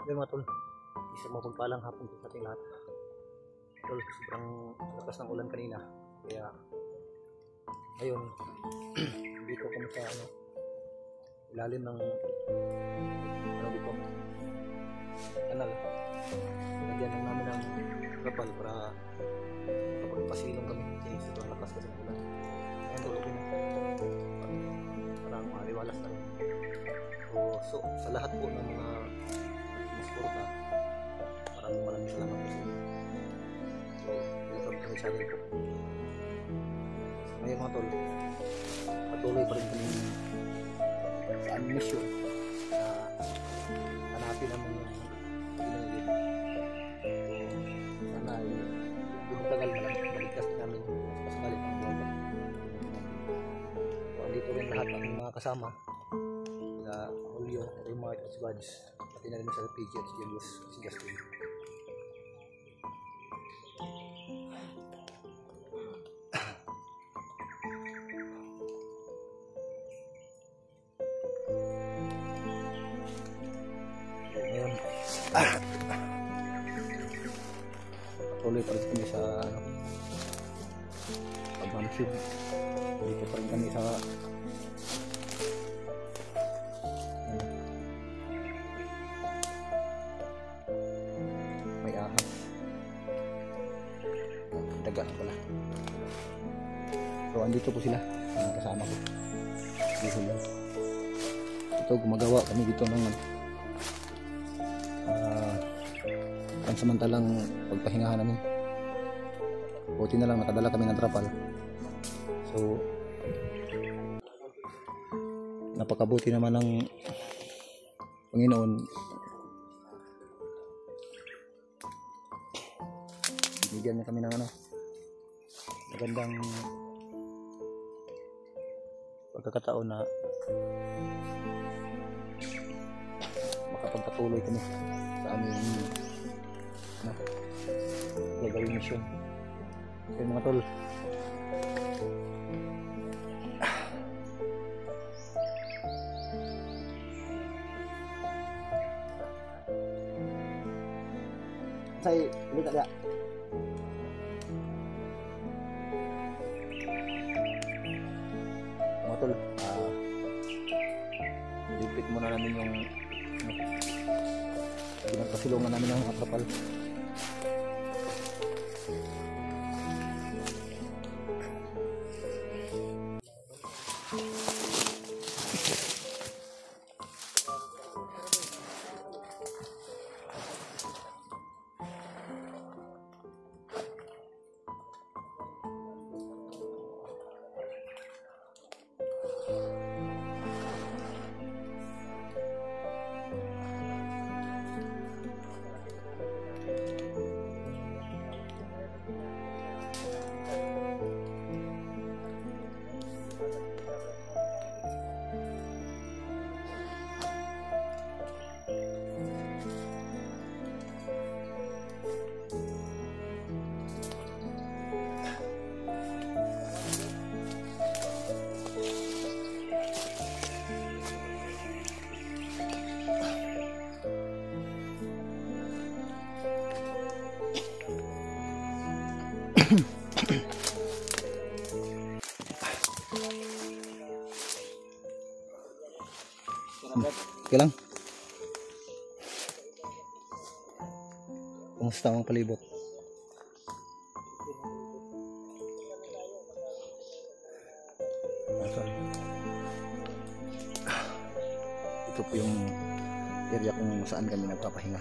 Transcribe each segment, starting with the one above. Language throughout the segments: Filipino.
Okay mga tol, isang mapagpalang hapon sa ating lahat. Tol, sobrang lakas ng ulan kanina. Kaya ngayon, dito kami sa ilalim ng dito, kanal. Lagyan lang namin ng kapal para kapagpasilong kami. Kasi sobrang lakas kasi ng ulan. Ngayon tol, okay na. Parang maliwalas na rin. So sa lahat po ng mga musporta, maraming salamat po sa inyo. So, welcome to my channel po. Ngayon mga tol, patuloy pa rin kami sa aming mission na hanapin namin yung pinanagin. Sana ay tagal na lang, baligtas namin mas galit ang buwan. So, andito rin lahat ng mga kasama na Julio, Raymart at si Buds, pati na rin sa PG at si Julius, si Justin. Ngayon, patuloy pa rin kami sa pagmamsib. Dito pa rin kami sa may ahas, daga pala. So andito po sila, mga kasama ko dito lang. Ito gumagawa kami dito ng pansamantalang pagpahingahan namin. Buti na lang nakadala kami ng trapal. So napakabuti naman ng Panginoon. Bigyan niya kami ng magandang pagkakataon na makapagpatuloy kami sa aming gagawing mission. So mga tol, say lihat ya. Mga tol, lipit muna namin yung pinagpasilungan namin ng mga trapal. Okay lang. Kumusta ang palibot? Ito po yung area kung saan kami nagpapahinga.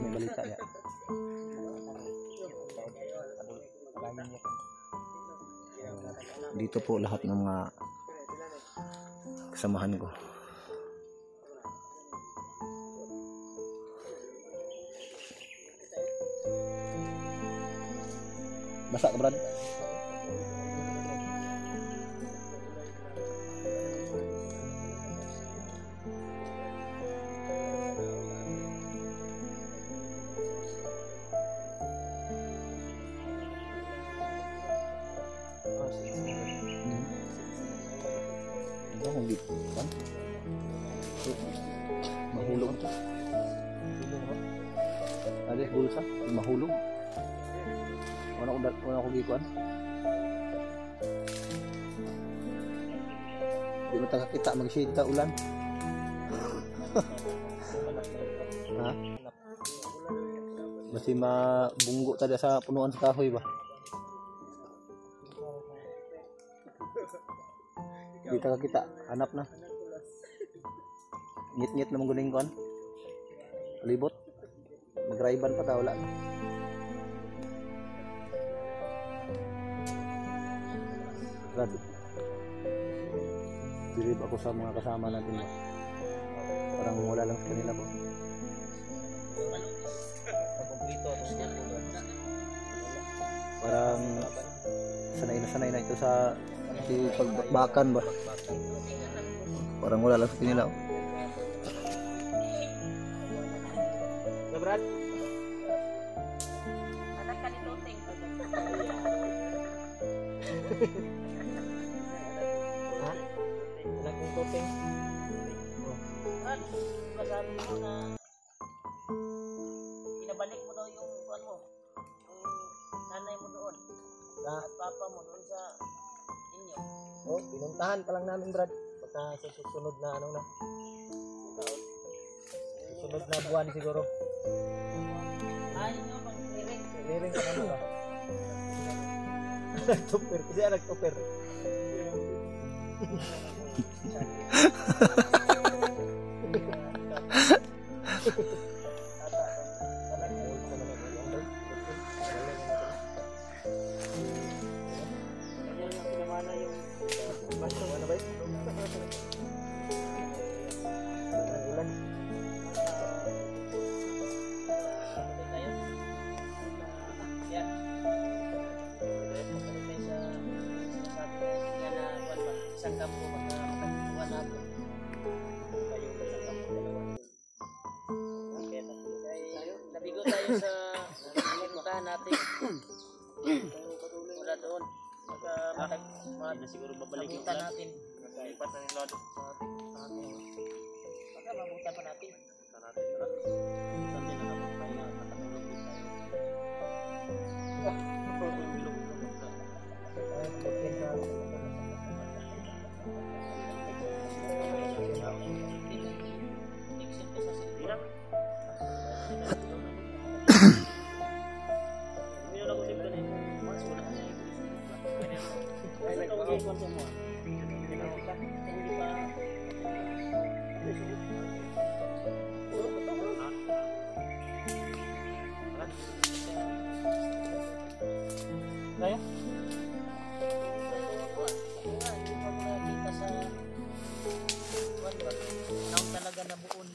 May balita ya. Dito po lahat ng mga kasamahan ko. Basa ka, Brad? Mahulog. Ada bulsa, mahulog. Wala ko gikuan. Di mo kita mag-shade ta ulan. Ha? Masih mabunggo tada sa punuan sa kahoy ba? Kita hanap na. Ngit-ngit na mangguning kon. Libot. Magraiban pa ta wala na. Grabe. Bilib ako sa mga kasama natin ba? Parang wala lang sa kanila po. Parang sanay na ito sa pagbakbakan ba? Parang wala lang sa kanila. Brad. Anak ka ni Toteng. Ha? Anak ng Toteng. Brad, masabi mo na pinabalik mo daw yung kuwan mo. Yung nanay mo doon. At papa mo doon sa inyo. Oh, pinuntahan pa lang namin, Brad. Baka sa susunod na ano na. Susunod na buwan siguro. Ayaw nyo pang lirik. Liring ka naman ba? Nag-tupper. Kasi nag-tupper. Isang kampo magkakakuha natin. Nabigo tayo sa pinuntahan natin. Mula doon. Baka siguro babalik natin. Ipat na yung lado sa atin. Baka mabutan pa natin. Kaya? Talaga na buon.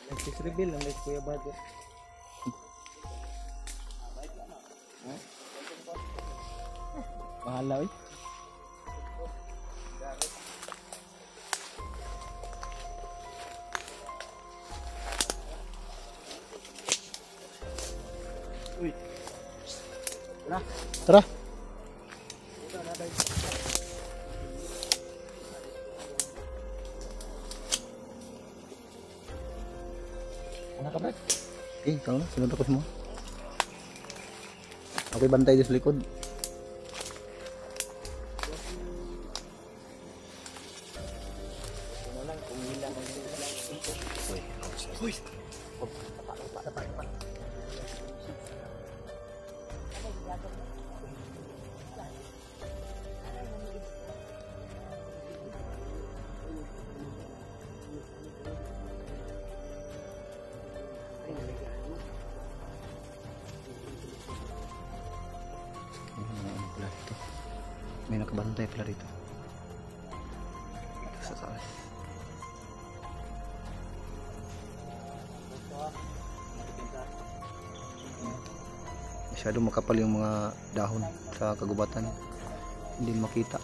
Nag-reveal ang guys Kuya Bago. Bahala eh. Uy. Tara. Ano ka ba? Ikaw na, sunod ako mo. Ako'y bantay dito sa likod. Uy! May nakabantay pala dito. Dito sa taas. Masyado makapal yung mga dahon sa kagubatan. Hindi makita.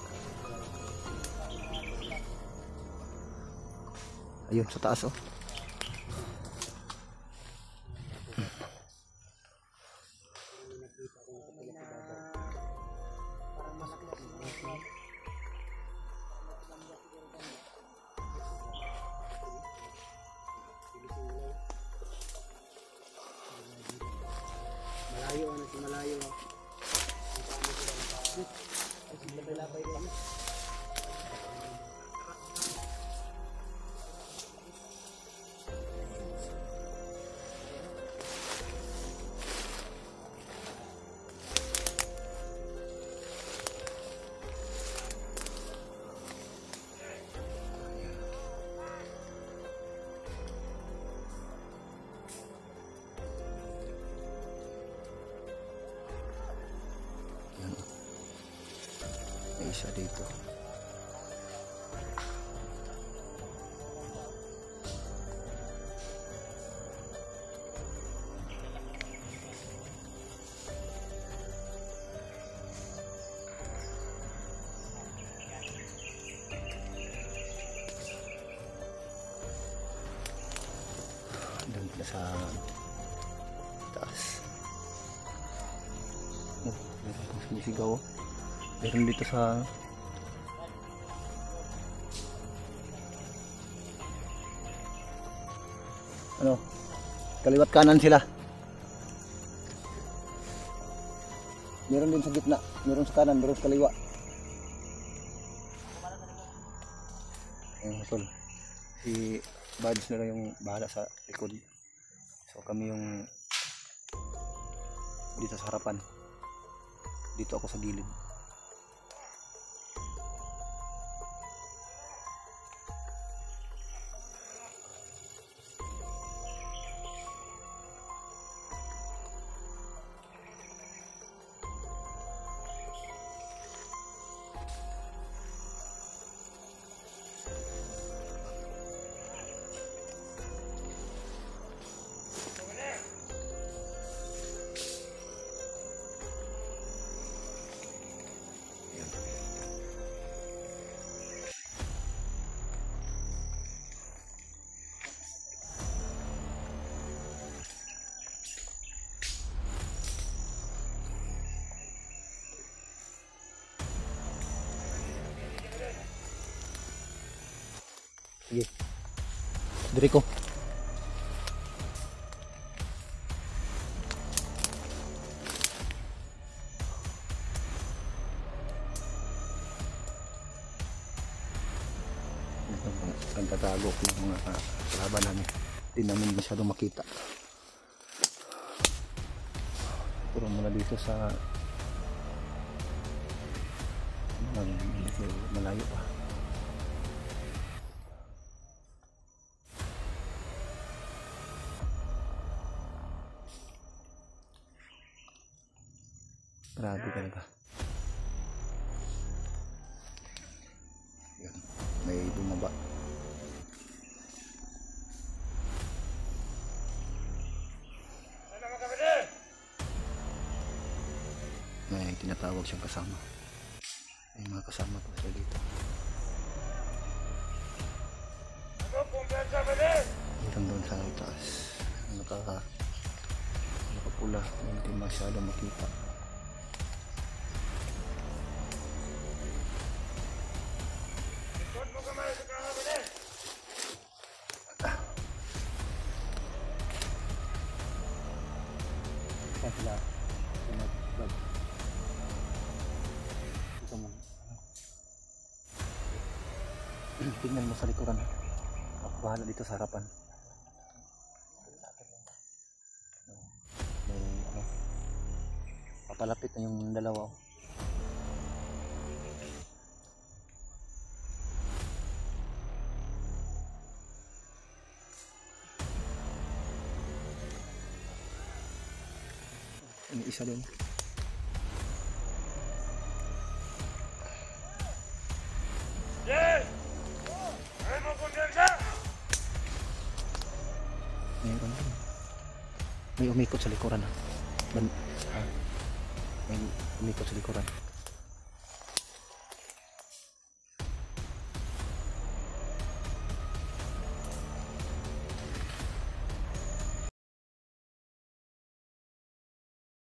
Ayun sa taas oh. Malayo, ano si malayo. May isa dito. Doon pala sa taas. Oh, meron pang sumisigaw oh. Meron dito sa ano, kaliwat kanan sila. Meron din sa gitna, meron sa kanan, meron sa kaliwa. Ayun, tol. Si Buds na lang yung bahala sa likod. So kami yung dito sa harapan. Dito ako sa gilid. Sige. Diri ko. Ang tatago ko ng mga kalaban namin. Hindi namin masyadong makita. Puro muna dito sa malayo pa. Grabe talaga. Yan, may bumaba. May tinatawag siyang kasama. May mga kasama pa siya dito. Meron doon sa taas. Nakapula. Hindi masyado makita. Sila pinag-vlog. Ito mo. Tingnan mo sa likuran. Ako bahala dito sa harapan. May ano, papalapit na yung dalawa. Ini isa din. Mayroon din. May umikot sa likuran. May umikot sa likuran.